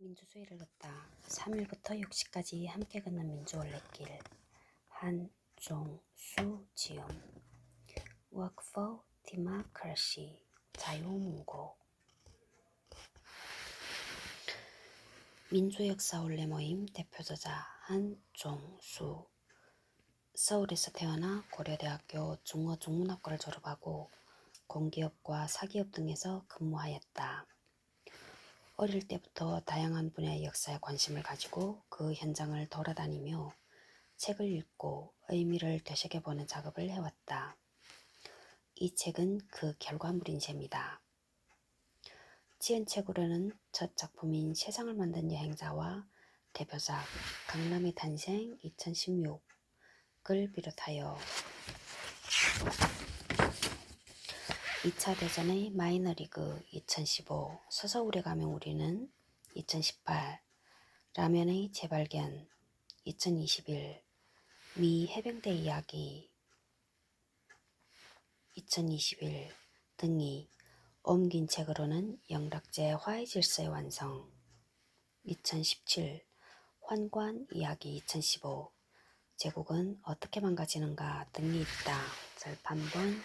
민주주의를 걷다 3일부터 6시까지 함께 걷는 민주올레길. 한종수 지음. Work for Democracy. 자유문고. 민주역사올레 모임 대표저자 한종수. 서울에서 태어나 고려대학교 중어중문학과를 졸업하고 공기업과 사기업 등에서 근무하였다. 어릴 때부터 다양한 분야의 역사에 관심을 가지고 그 현장을 돌아다니며 책을 읽고 의미를 되새겨보는 작업을 해왔다. 이 책은 그 결과물인 셈이다. 지은 책으로는 첫 작품인 세상을 만든 여행자와 대표작 강남의 탄생 2016을 비롯하여 2차 대전의 마이너리그 2015, 서서울에 가면 우리는 2018, 라면의 재발견 2021, 미 해병대 이야기 2021 등이 옮긴 책으로는 영락제 화해 질서의 완성 2017, 환관 이야기 2015, 제국은 어떻게 망가지는가 등이 있다. 절판본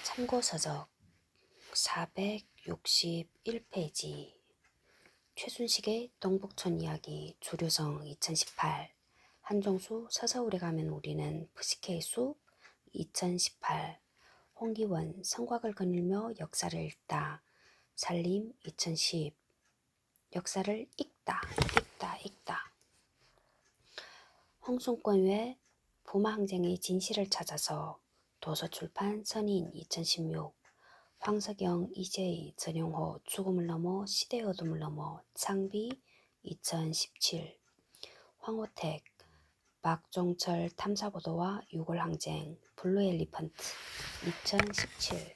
참고서적 461페이지 최순식의 동북촌 이야기 주류성 2018 한종수 서서울에 가면 우리는 푸시케의 숲 2018 홍기원 성곽을 거닐며 역사를 읽다 살림 2010 역사를 읽다 홍순권 외 부마항쟁의 진실을 찾아서 도서출판 선인 2016 황석영, 이재희, 전용호 죽음을 넘어 시대의 어둠을 넘어 창비 2017 황호택 박종철 탐사보도와 유골항쟁 블루 엘리펀트 2017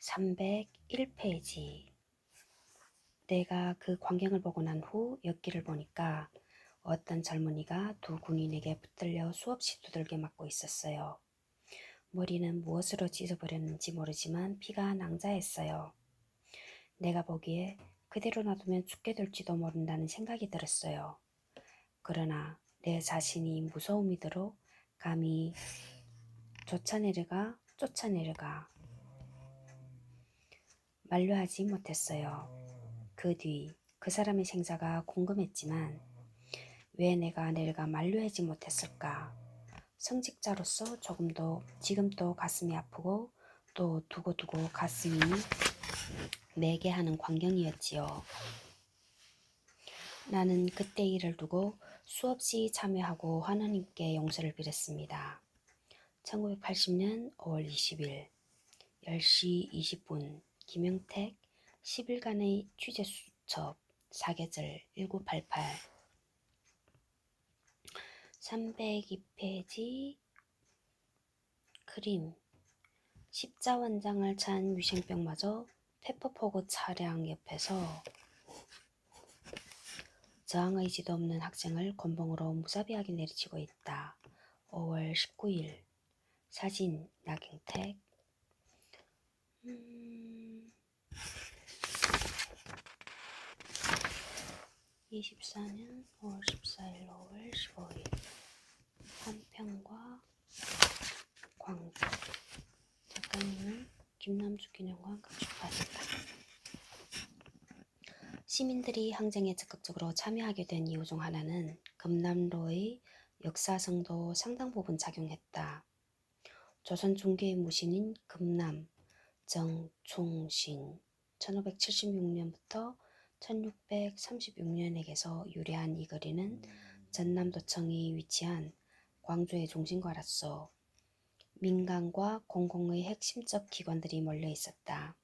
301페이지 내가 그 광경을 보고 난 후 엿길을 보니까 어떤 젊은이가 두 군인에게 붙들려 수없이 두들겨 맞고 있었어요. 머리는 무엇으로 찢어버렸는지 모르지만 피가 낭자했어요. 내가 보기에 그대로 놔두면 죽게 될지도 모른다는 생각이 들었어요. 그러나 내 자신이 무서움이 들어 감히 쫓아내려가 만류하지 못했어요. 그 뒤 그 사람의 생사가 궁금했지만 왜 내가 만류하지 못했을까? 성직자로서 지금도 가슴이 아프고 또 두고두고 가슴이 매게 하는 광경이었지요. 나는 그때 일을 두고 수없이 참여하고 하나님께 용서를 빌었습니다. 1980년 5월 20일 10시 20분 김영택 10일간의 취재수첩 사계절 1988 302페이지 그림 십자원장을 찬 위생병마저 페퍼포그 차량 옆에서 저항의지도 없는 학생을 곤봉으로 무자비하게 내리치고 있다. 5월 19일 사진 나경택 24년 5월 14일 5월 15일 한평과 광주 작가님은 김남주 기념관 건축받았다. 시민들이 항쟁에 적극적으로 참여하게 된 이유 중 하나는 금남로의 역사성도 상당 부분 작용했다. 조선 중개의 무신인 금남 정충신 1576년부터 1636년에게서 유래한 이 거리는 전남도청이 위치한 광주의 중심가로서 민간과 공공의 핵심적 기관들이 몰려 있었다.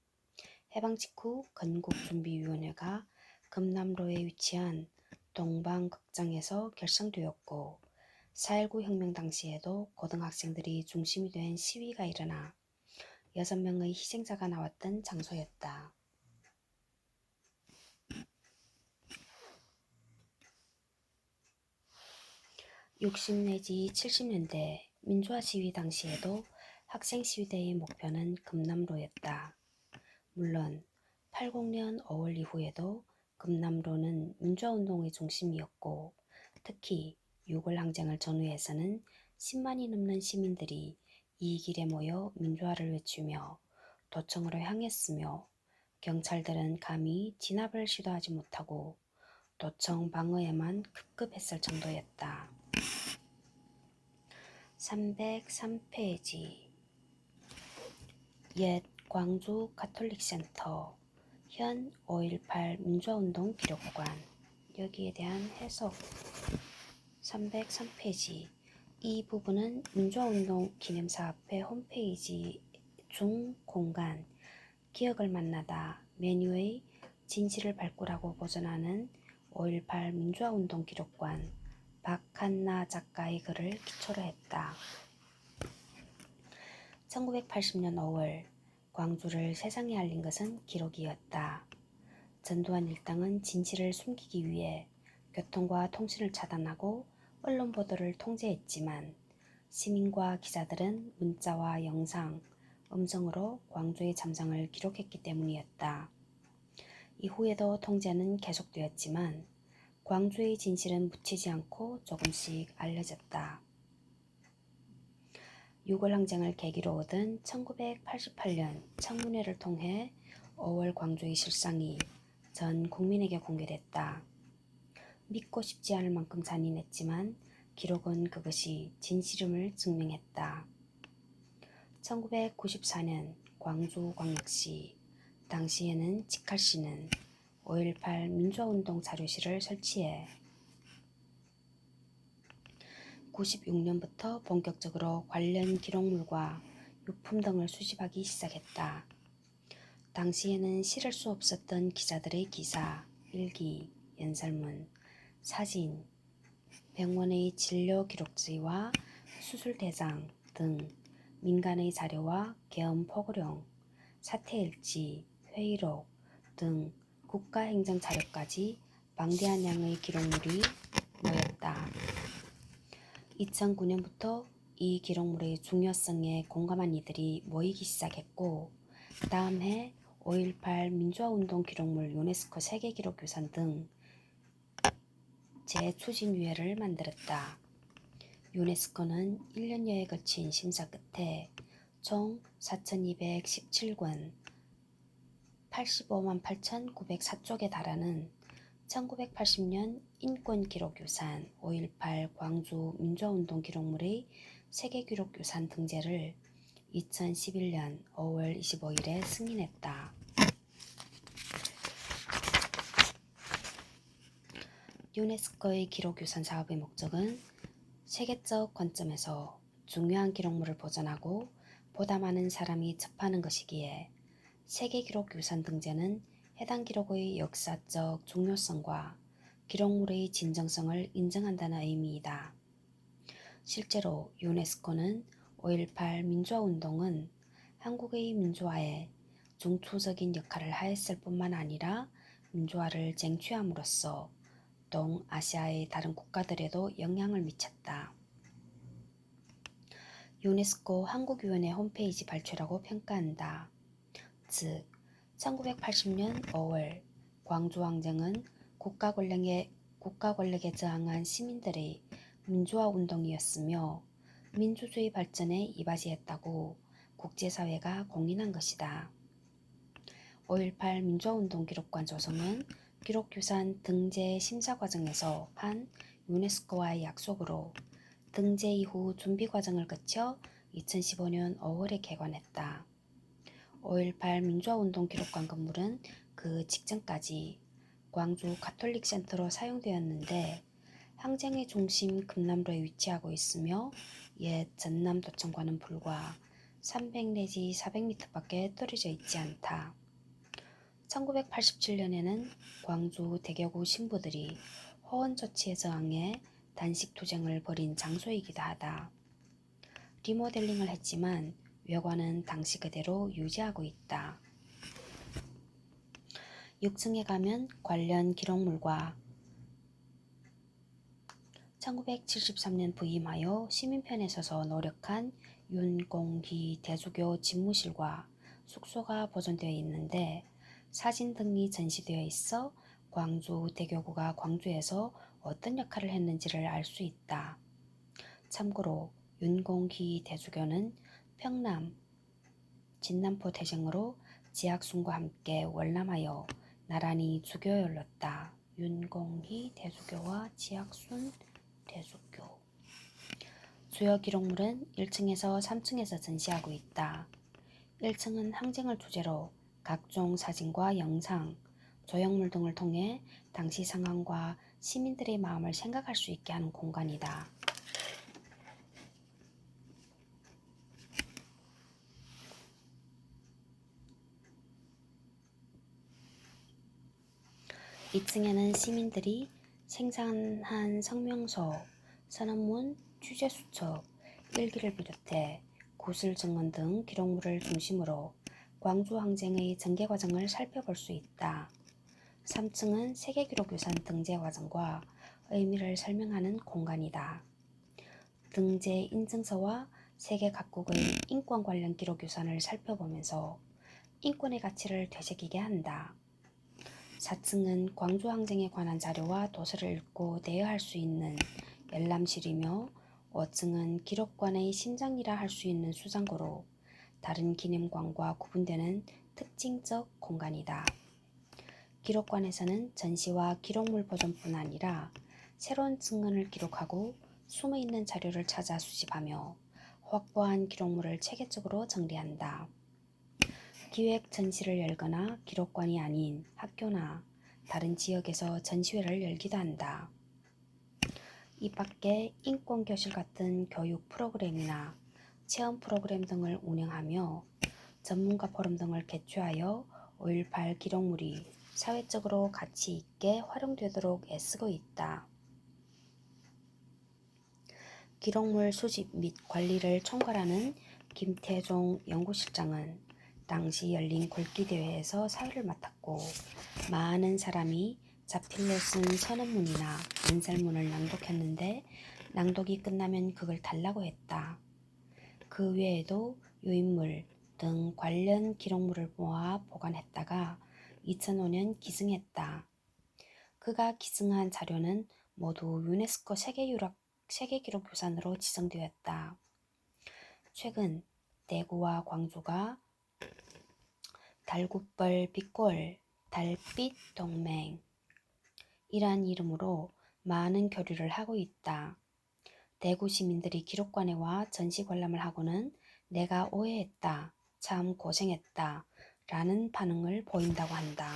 해방 직후 건국준비위원회가 금남로에 위치한 동방극장에서 결성되었고 4.19 혁명 당시에도 고등학생들이 중심이 된 시위가 일어나 6명의 희생자가 나왔던 장소였다. 60 내지 70년대 민주화 시위 당시에도 학생 시위대의 목표는 금남로였다. 물론 80년 5월 이후에도 금남로는 민주화운동의 중심이었고 특히 6월 항쟁을 전후해서는 10만이 넘는 시민들이 이 길에 모여 민주화를 외치며 도청으로 향했으며 경찰들은 감히 진압을 시도하지 못하고 도청 방어에만 급급했을 정도였다. 303페이지 옛 광주 가톨릭센터 현 5.18 민주화운동 기록관 여기에 대한 해석 303페이지 이 부분은 민주화운동 기념사업회 홈페이지 중 공간 기억을 만나다 메뉴의 진실을 발굴하고 보존하는 5.18 민주화운동 기록관 박한나 작가의 글을 기초로 했다. 1980년 5월 광주를 세상에 알린 것은 기록이었다. 전두환 일당은 진실을 숨기기 위해 교통과 통신을 차단하고 언론 보도를 통제했지만 시민과 기자들은 문자와 영상, 음성으로 광주의 참상을 기록했기 때문이었다. 이후에도 통제는 계속되었지만 광주의 진실은 묻히지 않고 조금씩 알려졌다. 6월 항쟁을 계기로 얻은 1988년 청문회를 통해 5월 광주의 실상이 전 국민에게 공개됐다. 믿고 싶지 않을 만큼 잔인했지만 기록은 그것이 진실임을 증명했다. 1994년 광주광역시 당시에는 직할시는 5.18 민주화운동 자료실을 설치해 96년부터 본격적으로 관련 기록물과 유품 등을 수집하기 시작했다. 당시에는 실을 수 없었던 기자들의 기사, 일기, 연설문, 사진, 병원의 진료 기록지와 수술 대장 등 민간의 자료와 계엄 포고령, 사퇴일지, 회의록 등 국가행정 자료까지 방대한 양의 기록물이 모였다. 2009년부터 이 기록물의 중요성에 공감한 이들이 모이기 시작했고 다음 해 5.18 민주화운동 기록물 유네스코 세계기록유산 등 재추진위회를 만들었다. 유네스코는 1년여에 걸친 심사 끝에 총 4,217권 85만 8,904쪽에 달하는 1980년 인권기록유산 5.18 광주 민주화운동 기록물의 세계기록유산 등재를 2011년 5월 25일에 승인했다. 유네스코의 기록유산 사업의 목적은 세계적 관점에서 중요한 기록물을 보존하고 보다 많은 사람이 접하는 것이기에 세계기록유산 등재는 해당 기록의 역사적 중요성과 기록물의 진정성을 인정한다는 의미이다. 실제로 유네스코는 5.18 민주화운동은 한국의 민주화에 중추적인 역할을 하였을 뿐만 아니라 민주화를 쟁취함으로써 동아시아의 다른 국가들에도 영향을 미쳤다. 유네스코 한국위원회 홈페이지 발췌라고 평가한다. 즉 1980년 5월 광주항쟁은 국가 권력에 저항한 시민들의 민주화 운동이었으며 민주주의 발전에 이바지했다고 국제사회가 공인한 것이다. 5.18 민주화운동 기록관 조성은 기록유산 등재 심사 과정에서 한 유네스코와의 약속으로 등재 이후 준비 과정을 거쳐 2015년 5월에 개관했다. 5.18 민주화운동 기록관 건물은 그 직전까지 광주 가톨릭 센터로 사용되었는데 항쟁의 중심 금남로에 위치하고 있으며 옛 전남도청과는 불과 300 내지 400m밖에 떨어져 있지 않다. 1987년에는 광주 대교구 신부들이 호원 조치에 저항해 단식 투쟁을 벌인 장소이기도 하다. 리모델링을 했지만 외관은 당시 그대로 유지하고 있다. 6층에 가면 관련 기록물과 1973년 부임하여 시민편에 서서 노력한 윤공희 대주교 집무실과 숙소가 보존되어 있는데 사진 등이 전시되어 있어 광주 대교구가 광주에서 어떤 역할을 했는지를 알 수 있다. 참고로 윤공희 대주교는 평남, 진남포 대쟁으로 지학순과 함께 월남하여 나란히 주교에 올랐다. 윤공희 대주교와 지학순 대주교. 주요 기록물은 1층에서 3층에서 전시하고 있다. 1층은 항쟁을 주제로 각종 사진과 영상, 조형물 등을 통해 당시 상황과 시민들의 마음을 생각할 수 있게 하는 공간이다. 2층에는 시민들이 생산한 성명서, 선언문, 취재수첩, 일기를 비롯해 구술 증언 등 기록물을 중심으로 광주 항쟁의 전개 과정을 살펴볼 수 있다. 3층은 세계기록유산 등재 과정과 의미를 설명하는 공간이다. 등재 인증서와 세계 각국의 인권 관련 기록유산을 살펴보면서 인권의 가치를 되새기게 한다. 4층은 광주항쟁에 관한 자료와 도서를 읽고 대여할 수 있는 열람실이며 5층은 기록관의 심장이라 할 수 있는 수장고로 다른 기념관과 구분되는 특징적 공간이다. 기록관에서는 전시와 기록물 보존뿐 아니라 새로운 증언을 기록하고 숨어있는 자료를 찾아 수집하며 확보한 기록물을 체계적으로 정리한다. 기획 전시를 열거나 기록관이 아닌 학교나 다른 지역에서 전시회를 열기도 한다. 이 밖에 인권교실 같은 교육 프로그램이나 체험 프로그램 등을 운영하며 전문가 포럼 등을 개최하여 5.18 기록물이 사회적으로 가치 있게 활용되도록 애쓰고 있다. 기록물 수집 및 관리를 총괄하는 김태종 연구실장은 당시 열린 글귀대회에서 사회를 맡았고 많은 사람이 자필로 쓴 선언문이나 연설문을 낭독했는데 낭독이 끝나면 그걸 달라고 했다. 그 외에도 유인물 등 관련 기록물을 모아 보관했다가 2005년 기증했다. 그가 기증한 자료는 모두 유네스코 세계기록유산으로 지정되었다. 최근 대구와 광주가 달굿벌 빛골 달빛 동맹 이란 이름으로 많은 교류를 하고 있다. 대구 시민들이 기록관에 와 전시 관람을 하고는 내가 오해했다, 참 고생했다 라는 반응을 보인다고 한다.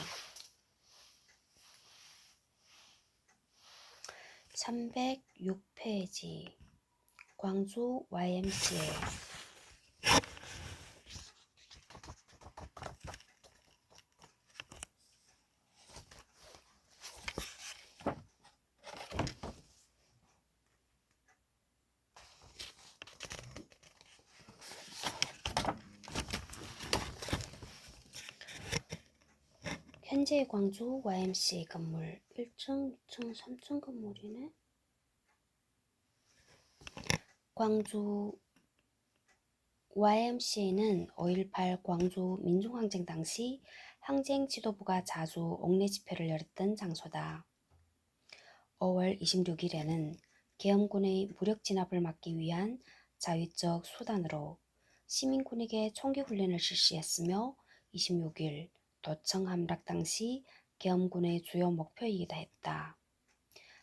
306페이지 광주 YMCA 현재의 광주 YMCA 건물 1층, 2층, 3층 건물이네. 광주 YMCA는 5.18 광주 민중항쟁 당시 항쟁 지도부가 자주 옥내 집회를 열었던 장소다. 5월 26일에는 계엄군의 무력 진압을 막기 위한 자위적 수단으로 시민군에게 총기 훈련을 실시했으며 26일 도청 함락 당시 계엄군의 주요 목표이기도 했다.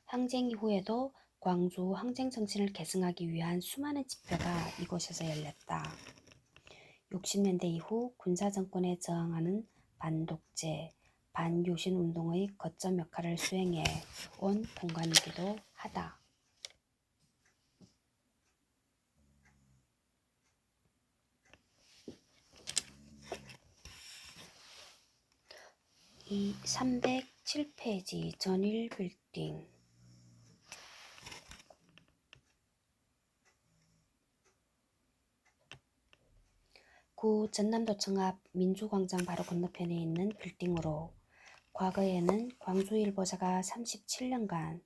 항쟁 이후에도 광주 항쟁 정신을 계승하기 위한 수많은 집회가 이곳에서 열렸다. 60년대 이후 군사정권에 저항하는 반독재, 반유신 운동의 거점 역할을 수행해 온 공간이기도 하다. 이 307페이지 전일빌딩 구 전남도청 앞 민주광장 바로 건너편에 있는 빌딩으로 과거에는 광주일보사가 37년간,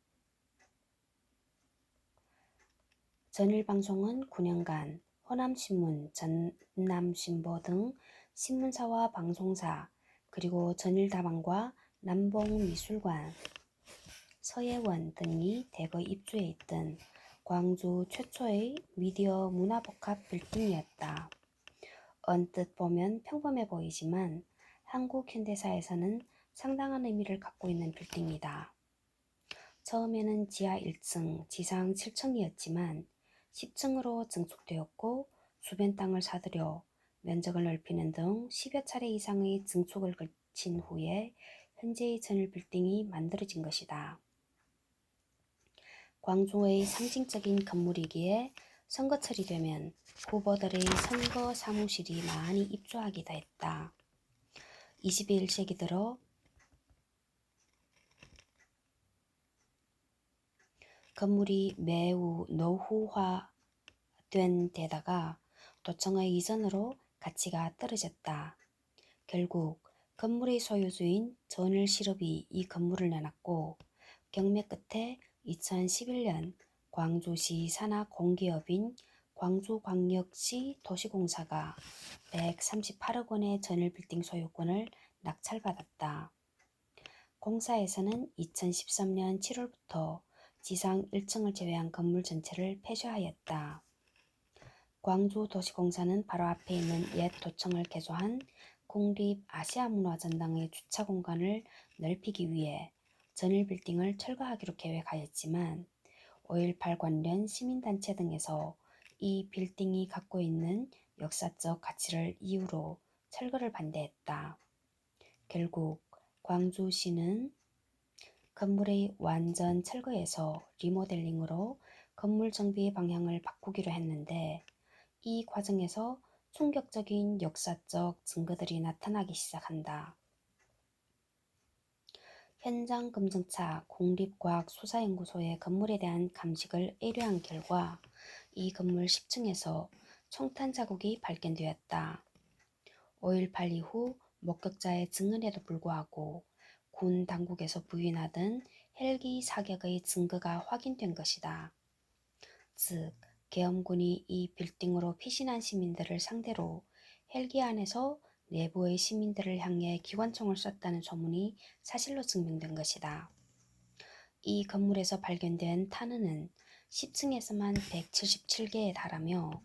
전일방송은 9년간, 호남신문, 전남신보 등 신문사와 방송사, 그리고 전일다방과 남봉미술관, 서예원 등이 대거 입주해 있던 광주 최초의 미디어 문화복합 빌딩이었다. 언뜻 보면 평범해 보이지만 한국 현대사에서는 상당한 의미를 갖고 있는 빌딩이다. 처음에는 지하 1층, 지상 7층이었지만 10층으로 증축되었고 주변 땅을 사들여 면적을 넓히는 등 10여 차례 이상의 증축을 거친 후에 현재의 전일빌딩이 만들어진 것이다. 광주의 상징적인 건물이기에 선거철이 되면 후보들의 선거 사무실이 많이 입주하기도 했다. 21세기 들어 건물이 매우 노후화된 데다가 도청의 이전으로 가치가 떨어졌다. 결국 건물의 소유주인 전일실업이 이 건물을 내놨고 경매 끝에 2011년 광주시 산하 공기업인 광주광역시 도시공사가 138억 원의 전일빌딩 소유권을 낙찰받았다. 공사에서는 2013년 7월부터 지상 1층을 제외한 건물 전체를 폐쇄하였다. 광주도시공사는 바로 앞에 있는 옛 도청을 개조한 국립아시아문화전당의 주차 공간을 넓히기 위해 전일빌딩을 철거하기로 계획하였지만 5.18 관련 시민단체 등에서 이 빌딩이 갖고 있는 역사적 가치를 이유로 철거를 반대했다. 결국 광주시는 건물의 완전 철거에서 리모델링으로 건물 정비 방향을 바꾸기로 했는데 이 과정에서 충격적인 역사적 증거들이 나타나기 시작한다. 현장 검증차 국립과학수사연구소의 건물에 대한 감식을 의뢰한 결과 이 건물 10층에서 총탄 자국이 발견되었다. 5.18 이후 목격자의 증언에도 불구하고 군 당국에서 부인하던 헬기 사격의 증거가 확인된 것이다. 즉, 계엄군이 이 빌딩으로 피신한 시민들을 상대로 헬기 안에서 내부의 시민들을 향해 기관총을 쐈다는 소문이 사실로 증명된 것이다. 이 건물에서 발견된 탄은은 10층에서만 177개에 달하며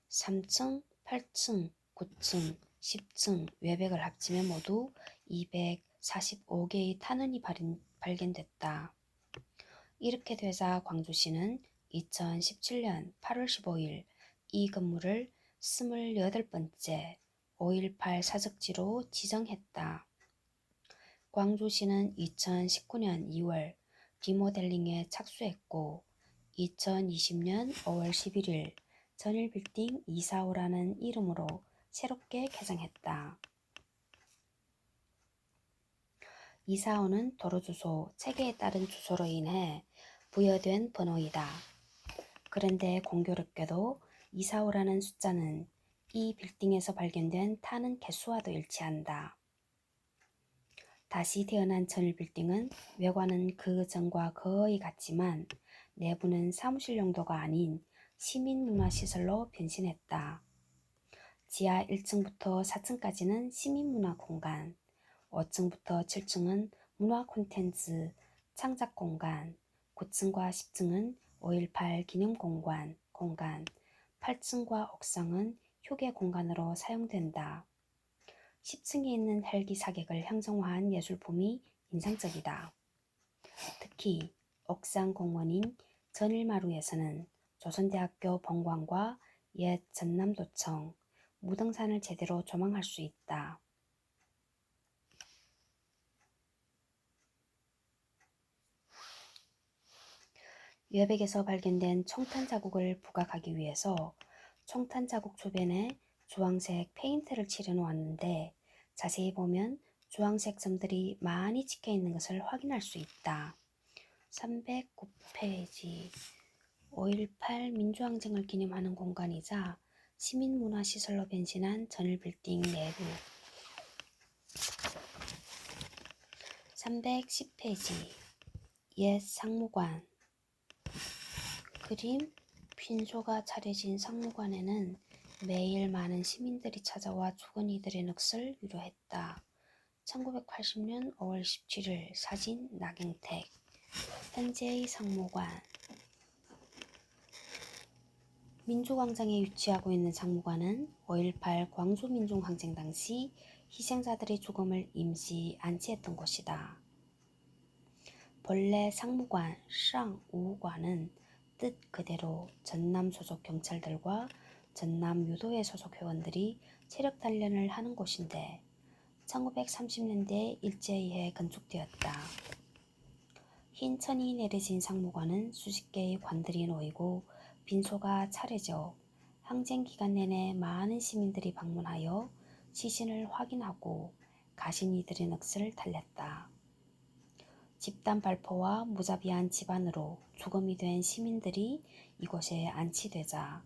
3층, 8층, 9층, 10층 외벽을 합치면 모두 245개의 탄원이 발견됐다. 이렇게 되자 광주시는 2017년 8월 15일 이 건물을 28번째 5.18 사적지로 지정했다. 광주시는 2019년 2월 리모델링에 착수했고 2020년 5월 11일 전일빌딩 245라는 이름으로 새롭게 개장했다. 245는 도로주소, 체계에 따른 주소로 인해 부여된 번호이다. 그런데 공교롭게도 245라는 숫자는 이 빌딩에서 발견된 탄은 개수와도 일치한다. 다시 태어난 전일빌딩은 외관은 그 전과 거의 같지만 내부는 사무실 용도가 아닌 시민문화시설로 변신했다. 지하 1층부터 4층까지는 시민문화 공간, 5층부터 7층은 문화 콘텐츠, 창작 공간, 9층과 10층은 5.18 기념 공간, 8층과 옥상은 휴게 공간으로 사용된다. 10층에 있는 헬기 사격을 형성화한 예술품이 인상적이다. 특히 옥상 공원인 전일마루에서는 조선대학교 본관과 옛 전남도청, 무등산을 제대로 조망할 수 있다. 외벽에서 발견된 총탄 자국을 부각하기 위해서 총탄 자국 주변에 주황색 페인트를 칠해 놓았는데 자세히 보면 주황색 점들이 많이 찍혀 있는 것을 확인할 수 있다. 309페이지 5.18 민주항쟁을 기념하는 공간이자 시민문화시설로 변신한 전일빌딩 내부 310페이지 옛 상무관 그림 빈소가 차려진 상무관에는 매일 많은 시민들이 찾아와 죽은 이들의 넋을 위로했다. 1980년 5월 17일 사진 나경택 현재의 상무관 민주광장에 위치하고 있는 상무관은 5.18 광주민중항쟁 당시 희생자들의 죽음을 임시 안치했던 곳이다. 본래 상무관, 쌍우관은 뜻 그대로 전남 소속 경찰들과 전남 유도회 소속 회원들이 체력 단련을 하는 곳인데 1930년대에 일제에 의해 건축되었다. 흰 천이 내려진 상무관은 수십 개의 관들이 놓이고 빈소가 차려져 항쟁 기간 내내 많은 시민들이 방문하여 시신을 확인하고 가신 이들의 넋을 달랬다. 집단 발포와 무자비한 집안으로 죽음이 된 시민들이 이곳에 안치되자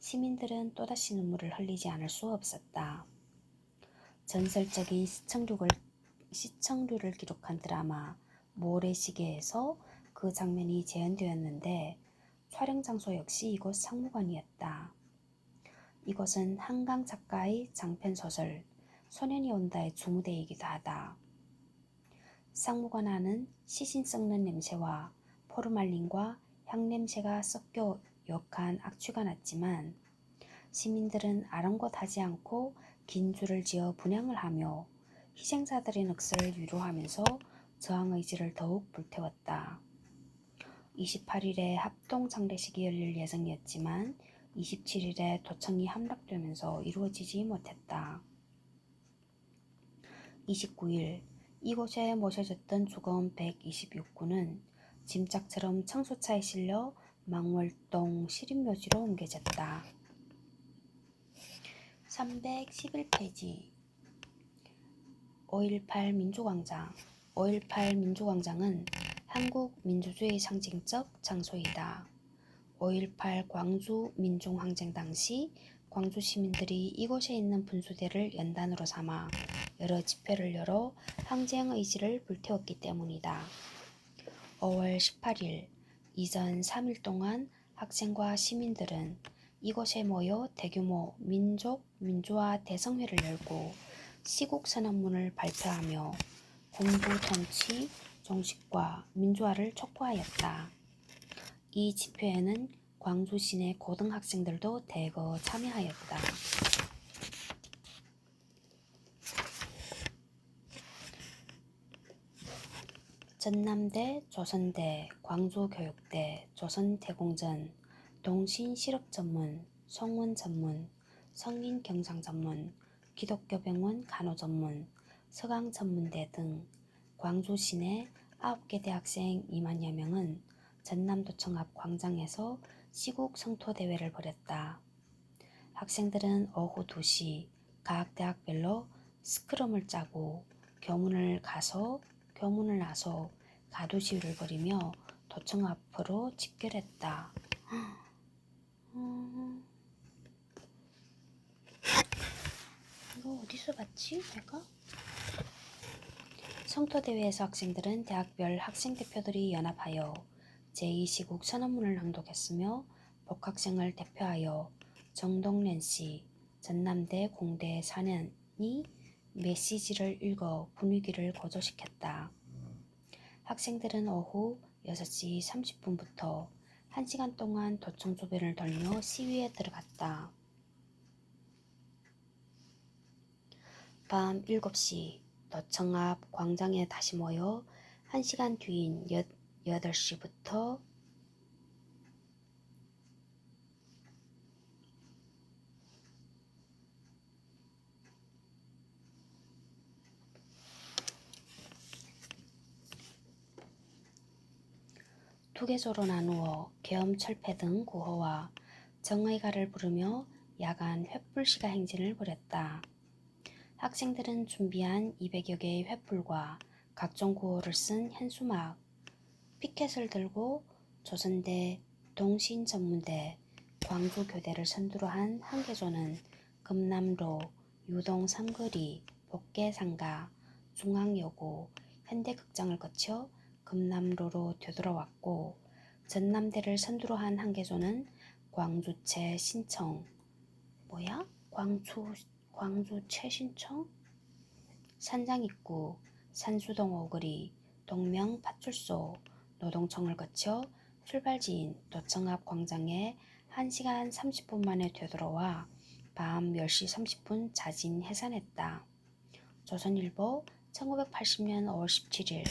시민들은 또다시 눈물을 흘리지 않을 수 없었다. 전설적인 시청률을 기록한 드라마 모래시계에서 그 장면이 재현되었는데 촬영 장소 역시 이곳 상무관이었다. 이곳은 한강 작가의 장편소설 소년이 온다의 주무대이기도 하다. 상무관 안은 시신 썩는 냄새와 포르말린과 향냄새가 섞여 역한 악취가 났지만 시민들은 아랑곳하지 않고 긴 줄을 지어 분향을 하며 희생자들의 넋을 위로하면서 저항 의지를 더욱 불태웠다. 28일에 합동 장례식이 열릴 예정이었지만 27일에 도청이 함락되면서 이루어지지 못했다. 29일 이곳에 모셔졌던 죽은 126구는 짐짝처럼 청소차에 실려 망월동 시립묘지로 옮겨졌다. 311페이지 5.18 민주광장 5.18 민주광장은 한국 민주주의 상징적 장소이다. 5.18 광주 민중항쟁 당시 광주 시민들이 이곳에 있는 분수대를 연단으로 삼아 여러 집회를 열어 항쟁 의지를 불태웠기 때문이다. 5월 18일 이전 3일 동안 학생과 시민들은 이곳에 모여 대규모 민주화 대성회를 열고 시국선언문을 발표하며 군부 통치 종식과 민주화를 촉구하였다. 이 집회에는 광주 시내 고등학생들도 대거 참여하였다. 전남대, 조선대, 광주교육대, 조선대공전, 동신실업전문, 송원전문, 성인경상전문, 기독교병원 간호전문, 서강전문대 등 광주 시내 9개 대학생 2만여 명은 전남도청 앞 광장에서 시국 성토대회를 벌였다. 학생들은 오후 2시 각 대학별로 스크럼을 짜고 교문을 나서 가두 시위를 벌이며 도청 앞으로 집결했다. 이거 어디서 봤지? 내가? 성토대회에서 학생들은 대학별 학생대표들이 연합하여 제2시국 선언문을 낭독했으며 복학생을 대표하여 정동련씨, 전남대 공대 4년이 메시지를 읽어 분위기를 고조시켰다. 학생들은 오후 6시 30분부터 1시간 동안 도청 주변을 돌며 시위에 들어갔다. 밤 7시 도청 앞 광장에 다시 모여 1시간 뒤인 8시부터 두 개소로 나누어 계엄 철폐 등 구호와 정의가를 부르며 야간 횃불 시가 행진을 벌였다. 학생들은 준비한 200여 개의 횃불과 각종 구호를 쓴 현수막, 피켓을 들고 조선대, 동신전문대, 광주 교대를 선두로 한 한계조는 금남로, 유동 삼거리, 복개상가, 중앙여고, 현대극장을 거쳐 금남로로 되돌아왔고, 전남대를 선두로 한 한계조는 광주채 신청, 광주 최신청? 산장입구, 산수동 오거리, 동명 파출소, 노동청을 거쳐 출발지인 도청 앞 광장에 1시간 30분 만에 되돌아와 밤 10시 30분 자진 해산했다. 조선일보 1980년 5월 17일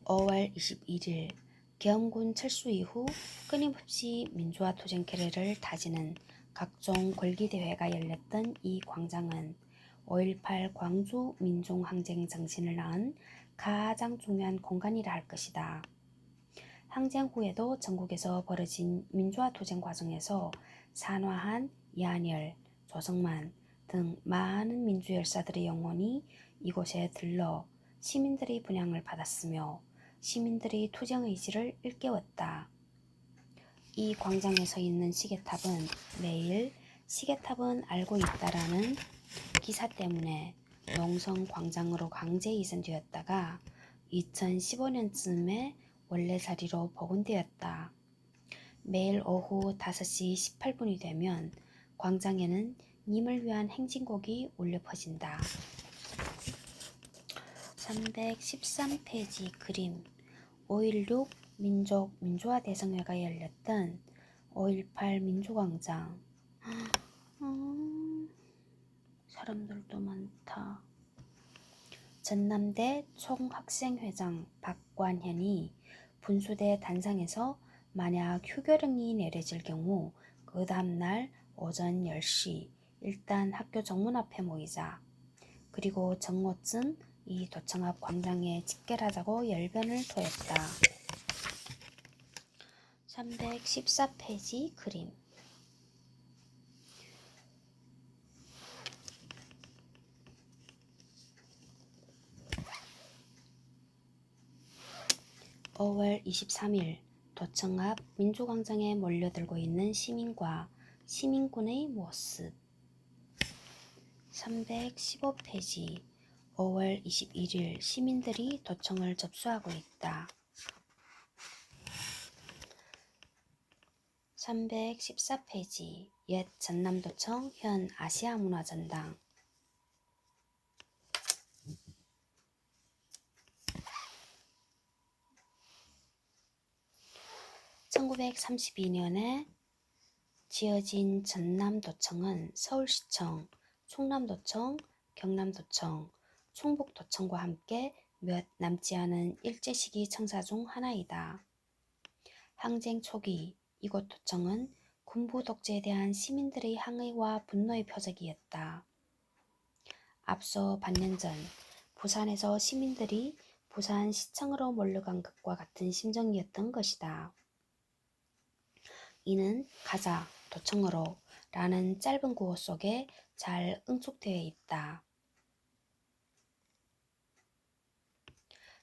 5월 21일 계엄군 철수 이후 끊임없이 민주화 투쟁 결의를 다지는 각종 권리대회가 열렸던 이 광장은 5.18 광주 민중항쟁 정신을 낳은 가장 중요한 공간이라 할 것이다. 항쟁 후에도 전국에서 벌어진 민주화 투쟁 과정에서 산화한 이한열, 조성만 등 많은 민주열사들의 영혼이 이곳에 들러 시민들의 분향을 받았으며 시민들의 투쟁 의지를 일깨웠다. 이 광장에 서 있는 시계탑은 매일 시계탑은 알고 있다라는 기사 때문에 농성광장으로 강제 이전되었다가 2015년쯤에 원래 자리로 복원되었다. 매일 오후 5시 18분이 되면 광장에는 님을 위한 행진곡이 울려 퍼진다. 313페이지 그림 5.16 민주화 대성회가 열렸던 5.18 민주광장. 사람들도 많다. 전남대 총학생회장 박관현이 분수대 단상에서 만약 휴교령이 내려질 경우 그 다음날 오전 10시 일단 학교 정문 앞에 모이자. 그리고 정오쯤 이 도청 앞 광장에 집결하자고 열변을 토했다. 314페이지 그림 5월 23일 도청 앞 민주광장에 몰려들고 있는 시민과 시민군의 모습 315페이지 5월 21일 시민들이 도청을 접수하고 있다. 314페이지 옛 전남도청 현 아시아문화전당 1932년에 지어진 전남도청은 서울시청, 충남도청, 경남도청, 충북도청과 함께 몇 남지 않은 일제시기 청사 중 하나이다. 항쟁 초기 이곳 도청은 군부 독재에 대한 시민들의 항의와 분노의 표적이었다. 앞서 반년 전 부산에서 시민들이 부산시청으로 몰려간 것과 같은 심정이었던 것이다. 이는 가자 도청으로 라는 짧은 구호 속에 잘 응축되어 있다.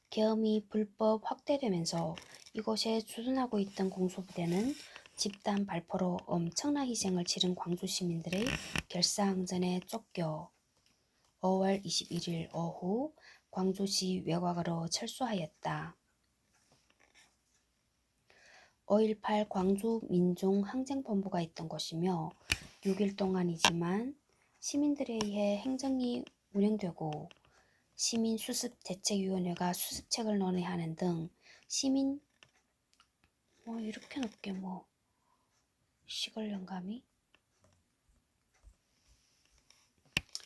계엄이 불법 확대되면서 이곳에 주둔하고 있던 공수부대는 집단 발포로 엄청난 희생을 치른 광주 시민들의 결사항전에 쫓겨 5월 21일 오후 광주시 외곽으로 철수하였다. 5.18 광주 민중항쟁본부가 있던 곳이며 6일 동안이지만 시민들에 의해 행정이 운영되고 시민수습대책위원회가 수습책을 논의하는 등 시민 이렇게 높게 시골 영감이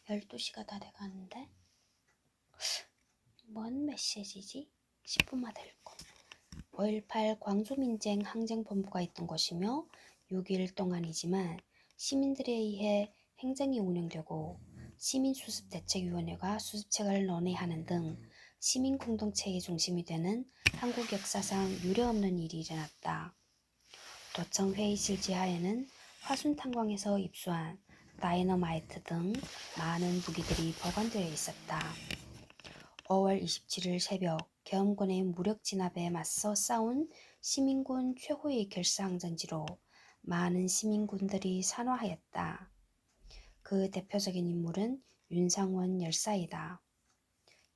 12시가 다 돼가는데 뭔 메시지지? 10분마다 읽고 5.18 광주민쟁 항쟁본부가 있던 곳이며 6일 동안이지만 시민들에 의해 행정이 운영되고 시민수습대책위원회가 수습책을 논의하는 등 시민공동체의 중심이 되는 한국 역사상 유례없는 일이 일어났다. 도청 회의실 지하에는 화순탄광에서 입수한 다이너마이트 등 많은 무기들이 보관되어 있었다. 5월 27일 새벽 계엄군의 무력 진압에 맞서 싸운 시민군 최후의 결사항전지로 많은 시민군들이 산화하였다. 그 대표적인 인물은 윤상원 열사이다.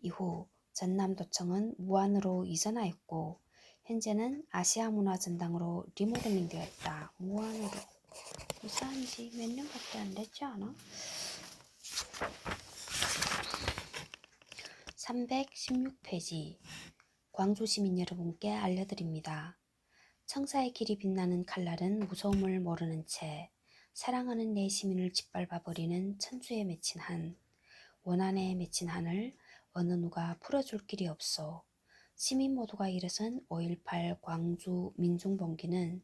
이후 전남도청은 무안으로 이전하였고 현재는 아시아문화전당으로 리모델링 되었다. 무안으로 이사한 지 몇 년밖에 안 됐지 않아? 316페이지 광주 시민 여러분께 알려드립니다. 청사의 길이 빛나는 칼날은 무서움을 모르는 채 사랑하는 내 시민을 짓밟아 버리는 천주에 맺힌 한, 원한에 맺힌 한을 어느 누가 풀어줄 길이 없어. 시민 모두가 일어선 5.18 광주 민중봉기는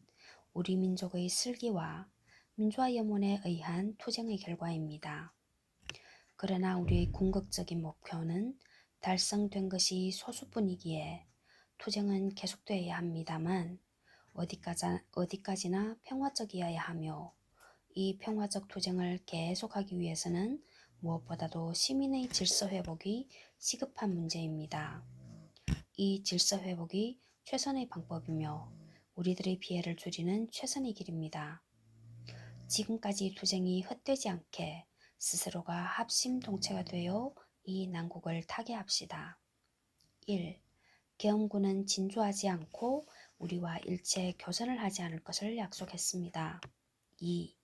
우리 민족의 슬기와 민주화 염원에 의한 투쟁의 결과입니다. 그러나 우리의 궁극적인 목표는 달성된 것이 소수뿐이기에 투쟁은 계속되어야 합니다만 어디까지나 평화적이어야 하며 이 평화적 투쟁을 계속하기 위해서는 무엇보다도 시민의 질서 회복이 시급한 문제입니다. 이 질서 회복이 최선의 방법이며 우리들의 피해를 줄이는 최선의 길입니다. 지금까지 투쟁이 헛되지 않게 스스로가 합심동체가 되어 이 난국을 타개합시다. 1. 계엄군은 진주하지 않고 우리와 일체 교전을 하지 않을 것을 약속했습니다. 2.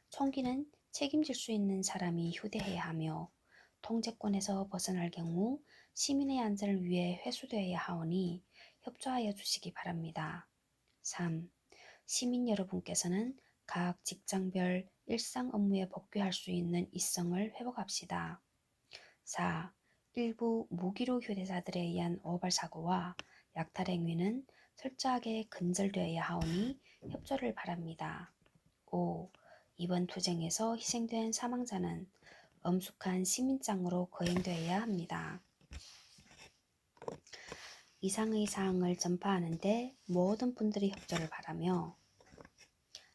총기는 책임질 수 있는 사람이 휴대해야 하며 통제권에서 벗어날 경우 시민의 안전을 위해 회수되어야 하오니 협조하여 주시기 바랍니다. 3. 시민 여러분께서는 각 직장별 일상 업무에 복귀할 수 있는 이성을 회복합시다. 4. 일부 무기로 휴대자들에 의한 오발사고와 약탈행위는 철저하게 근절되어야 하오니 협조를 바랍니다. 5. 이번 투쟁에서 희생된 사망자는 엄숙한 시민장으로 거행되어야 합니다. 이상의 사항을 전파하는데 모든 분들이 협조를 바라며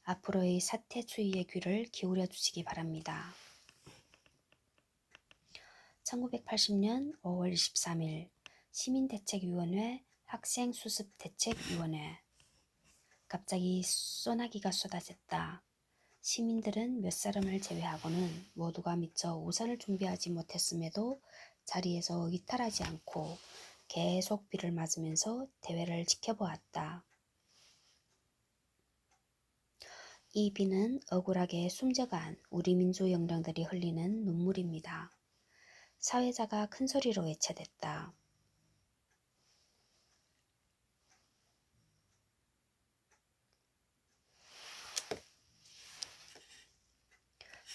앞으로의 사태 추이의 귀를 기울여 주시기 바랍니다. 1980년 5월 23일 시민대책위원회 학생수습대책위원회. 갑자기 소나기가 쏟아졌다. 시민들은 몇 사람을 제외하고는 모두가 미처 우산을 준비하지 못했음에도 자리에서 이탈하지 않고 계속 비를 맞으면서 대회를 지켜보았다. 이 비는 억울하게 숨져간 우리 민주 영령들이 흘리는 눈물입니다. 사회자가 큰 소리로 외쳐댔다.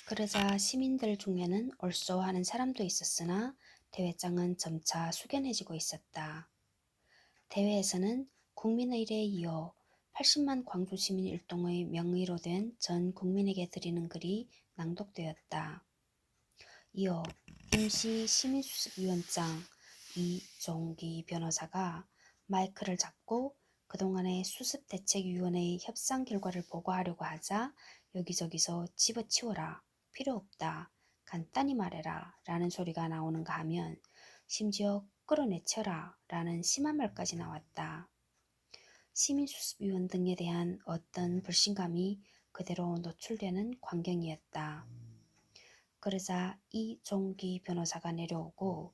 그러자 시민들 중에는 얼쏘하는 사람도 있었으나 대회장은 점차 숙연해지고 있었다. 대회에서는 국민의례에 이어 80만 광주시민 일동의 명의로 된 전 국민에게 드리는 글이 낭독되었다. 이어 임시 시민수습위원장 이종기 변호사가 마이크를 잡고 그동안의 수습대책위원회의 협상 결과를 보고하려고 하자 여기저기서 집어치워라, 필요 없다, 간단히 말해라 라는 소리가 나오는가 하면 심지어 끌어내쳐라 라는 심한 말까지 나왔다. 시민수습위원 등에 대한 어떤 불신감이 그대로 노출되는 광경이었다. 그러자 이종기 변호사가 내려오고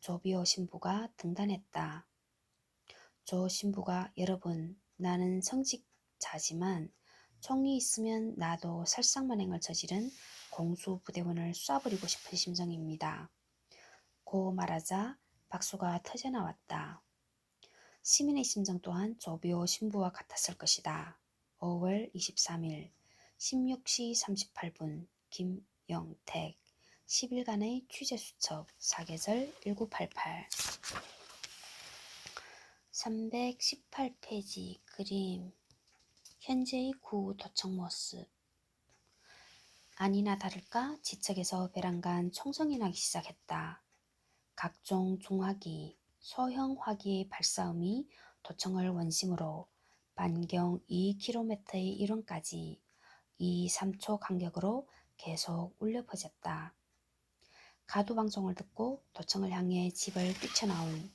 조비오 신부가 등단했다. 조 신부가 여러분, 나는 성직자지만 총이 있으면 나도 살상만행을 저지른 공수부대원을 쏴버리고 싶은 심정입니다. 고 말하자 박수가 터져나왔다. 시민의 심정 또한 조비오 신부와 같았을 것이다. 5월 23일 16시 38분 김영택 10일간의 취재수첩 사계절 1988 318페이지 그림 현재의 구 도청 모습. 아니나 다를까 지척에서 베란간 총성이 나기 시작했다. 각종 중화기, 소형 화기의 발사음이 도청을 원심으로 반경 2km의 이론까지 2, 3초 간격으로 계속 울려 퍼졌다. 가두방송을 듣고 도청을 향해 집을 뛰쳐나온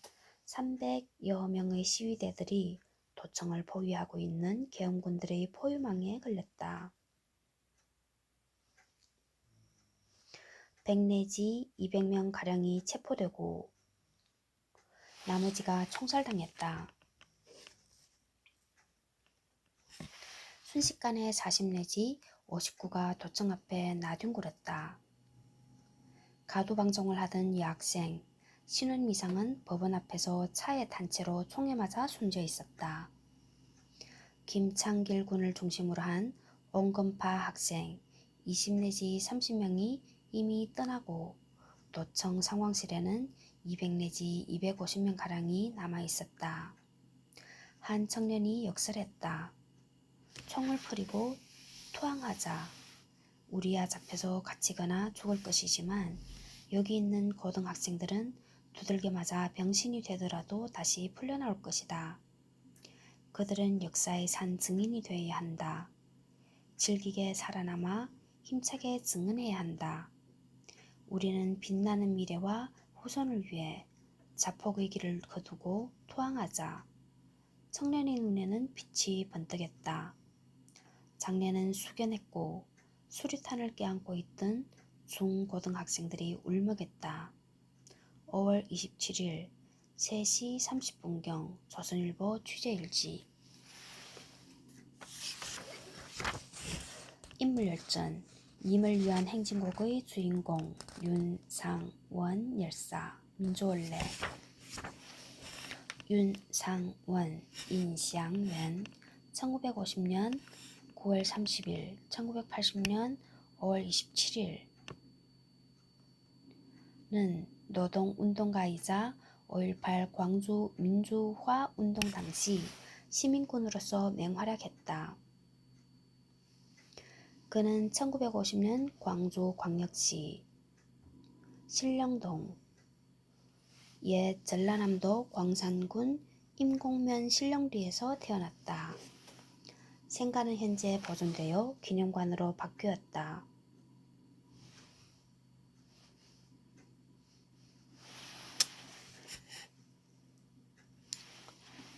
300여 명의 시위대들이 도청을 포위하고 있는 계엄군들의 포위망에 걸렸다. 100 내지 200명가량이 체포되고 나머지가 총살당했다. 순식간에 40 내지 50구가 도청 앞에 나뒹굴었다. 가두방종을 하던 여학생 신은미상은 법원 앞에서 차에 단체로 총에 맞아 숨져 있었다. 김창길 군을 중심으로 한 온건파 학생 20 내지 30명이 이미 떠나고 도청 상황실에는 200 내지 250명가량이 남아있었다. 한 청년이 역설했다. 총을 뿌리고 투항하자. 우리야 잡혀서 갇히거나 죽을 것이지만 여기 있는 고등학생들은 두들겨 맞아 병신이 되더라도 다시 풀려나올 것이다. 그들은 역사의 산 증인이 되어야 한다. 질기게 살아남아 힘차게 증언해야 한다. 우리는 빛나는 미래와 후손을 위해 자폭의 길을 거두고 투항하자. 청년의 눈에는 빛이 번뜩였다. 장례는 숙연했고 수리탄을 껴안고 있던 중고등학생들이 울먹였다. 5월 27일 3시 30분경 조선일보 취재일지. 인물열전. 님을 위한 행진곡의 주인공 윤상원 열사. 민주원래. 윤상원 인샹웬 1950년 9월 30일 1980년 5월 27일는 노동운동가이자 5.18 광주 민주화 운동 당시 시민군으로서 맹활약했다. 그는 1950년 광주광역시 신령동 옛 전라남도 광산군 임곡면 신령리에서 태어났다. 생가는 현재 보존되어 기념관으로 바뀌었다.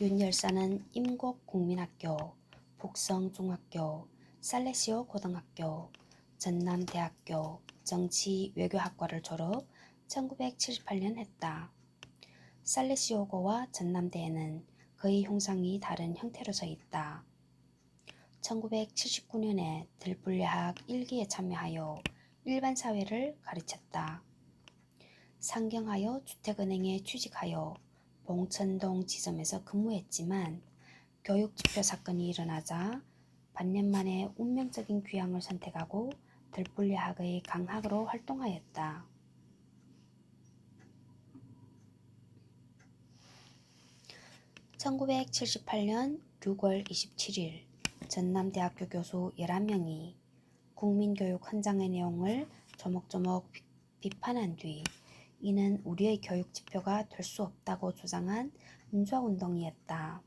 윤 열사는 임곡국민학교, 복성중학교, 살레시오 고등학교, 전남대학교 정치외교학과를 졸업 1978년 했다. 살레시오고와 전남대에는 그의 흉상이 다른 형태로 서 있다. 1979년에 들불야학 1기에 참여하여 일반사회를 가르쳤다. 상경하여 주택은행에 취직하여 봉천동 지점에서 근무했지만 교육지표 사건이 일어나자 반년 만에 운명적인 귀향을 선택하고 들불야학의 강학으로 활동하였다. 1978년 6월 27일 전남대학교 교수 11명이 국민교육 헌장의 내용을 조목조목 비판한 뒤 이는 우리의 교육 지표가 될 수 없다고 주장한 민주화운동이었다.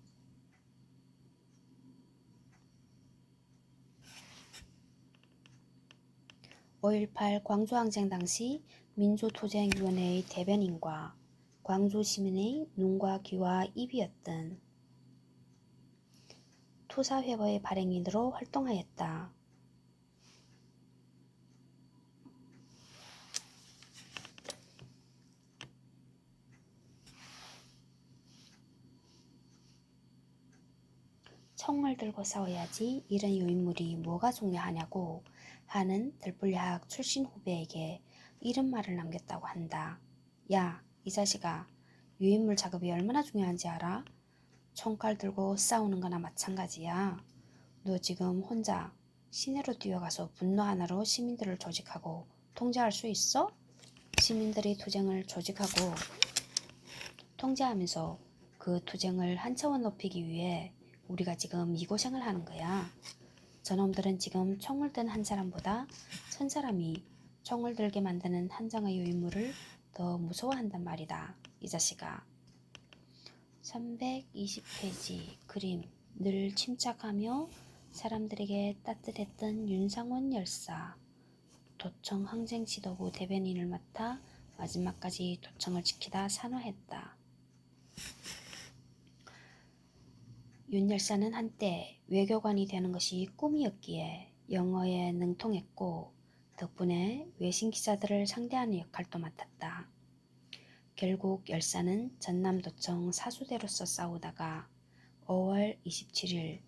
(5.18) 광주항쟁 당시 민주투쟁위원회의 대변인과 광주 시민의 눈과 귀와 입이었던 투사회보의 발행인으로 활동하였다. 총을 들고 싸워야지 이런 요인물이 뭐가 중요하냐고 하는 들불야학 출신 후배에게 이런 말을 남겼다고 한다. 야, 이 자식아, 유인물 작업이 얼마나 중요한지 알아? 총칼 들고 싸우는 거나 마찬가지야. 너 지금 혼자 시내로 뛰어가서 분노 하나로 시민들을 조직하고 통제할 수 있어? 시민들이 투쟁을 조직하고 통제하면서 그 투쟁을 한 차원 높이기 위해 우리가 지금 이 고생을 하는 거야. 저놈들은 지금 총을 든 한 사람보다 1000사람이 총을 들게 만드는 한 장의 유인물을 더 무서워한단 말이다. 이 자식아. 320페이지 그림. 늘 침착하며 사람들에게 따뜻했던 윤상원 열사. 도청 항쟁지도부 대변인을 맡아 마지막까지 도청을 지키다 산화했다. 윤 열사는 한때 외교관이 되는 것이 꿈이었기에 영어에 능통했고 덕분에 외신 기자들을 상대하는 역할도 맡았다. 결국 열사는 전남도청 사수대로서 싸우다가 5월 27일